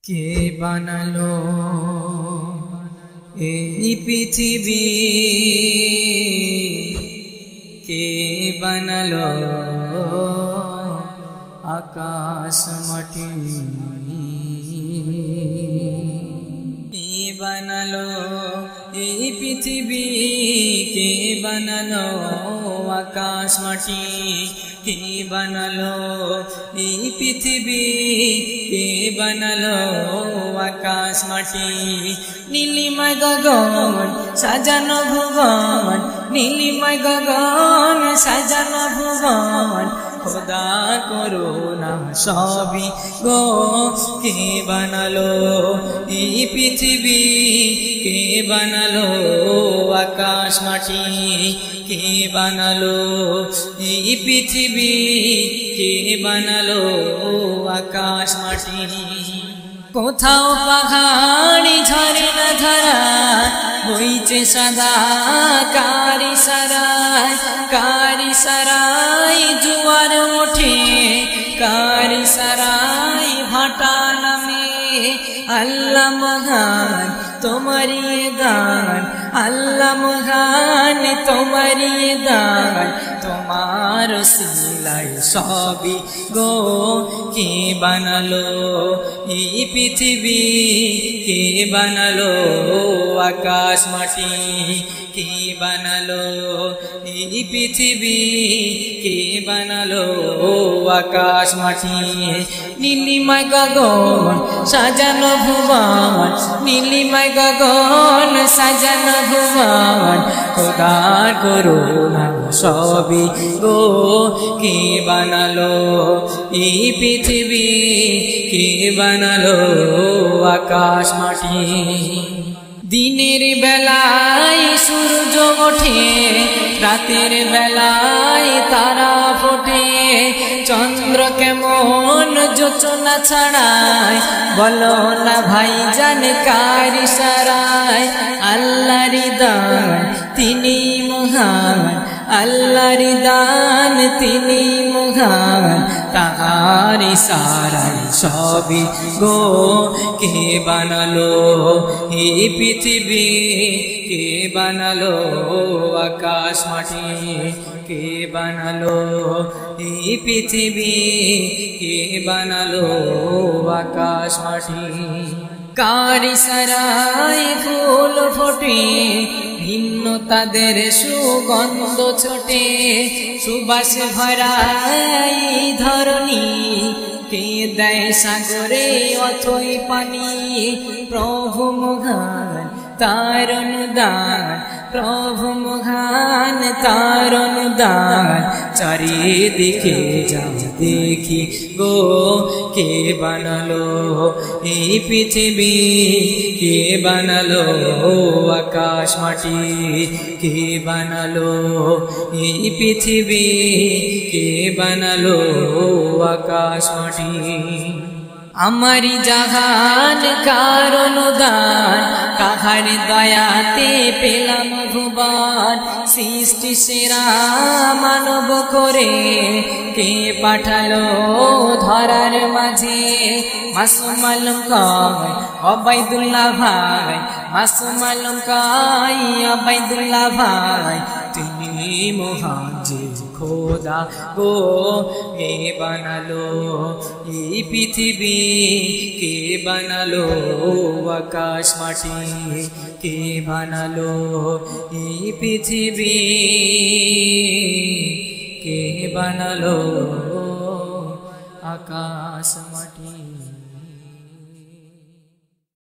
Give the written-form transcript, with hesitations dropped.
কে বানালো এই পৃথিবী, কে বানালো আকাশ মাটি, কে বানালো এই পৃথিবী, কে বানালো আকাশ মাটি, কে বানালো এই পৃথিবী, কে বানালো আকাশ মাটি। নীলিমায় গগন সাজানো ভুবন, নীলিমায় গগন সাজানো ভুবন, খোদা করুণা সবই গো। কে বানালো এই পৃথিবী, কে বানালো আকাশ মাটি, কে বানালো এই পৃথিবী, কে বানালো আকাশ মাটি। কোথাও পাহাড়ি ঝরনা ধারা বইছে সাদা কারি সারায়, কারি সারায় জুয়ার ওঠে, কারি সারায় ভাটা নামে। আল্লাহ মহান তোমারি দান, আল্লাহ মহান তোমারি দান, তোমার সিলাই সবই গো। কে বানালো এই পৃথিবী, কে বানালো আকাশ মাটি, কে বানালো এই পৃথিবী, কে বানালো আকাশ মাটি। নীলিমায় গগন সাজানো ভুবন, নীলিমায় গগন সাজানো ভুবন, খোদার করুণা সবই গো। কে বানালো এই পৃথিবী, কে বানালো আকাশ মাটি। দিনের বেলায় সূর্য ওঠে, রাতের বেলায় তারা ফোটে, চন্দ্র কেমন যোচনা ছাড়ায়, বলো না ভাই জান কার ইশারায়। আল্লাহর দান তিনি মহান, আল্লাহর দান তিনি মহান, তাহার ইশারায় সবই গো। কে বানালো এই পৃথিবী, কে বানালো আকাশ মাটি, কে বানালো এই পৃথিবী, কে বানালো আকাশ মাটি। কার ইশারায় ফুল ফোটে, ভিন্ন তাদের সুগন্ধ ছোটে, সুবাস ভরা এই ধরণী, কে দেয় সাগরে অথই পানি। প্রভু মহান তার অনুদান, প্রভু মহান তার অনুদান, চারিদিকে যা দেখি গো। কে বানালো এই পৃথিবী, কে বানালো আকাশ মাটি, কে বানালো এই পৃথিবী, কে বানালো আকাশ মাটি। আমারি জাহান কার অনুদান, কাহার দয়াতে পেলাম ভুবন, সৃষ্টি সেরা মানব করে, কে পাঠালো ধরার মাঝে। মাসুম আলম কয় ওবাইদুল্লাহ ভাই, মাসুম আলম কয় ওবাইদুল্লাহ ভাই, তিনি মহান যে খোদা গো। কে বানালো এই পৃথিবী, কে বানালো আকাশ মাটি, কে বানালো এই পৃথিবী, কে বানালো আকাশ মাটি।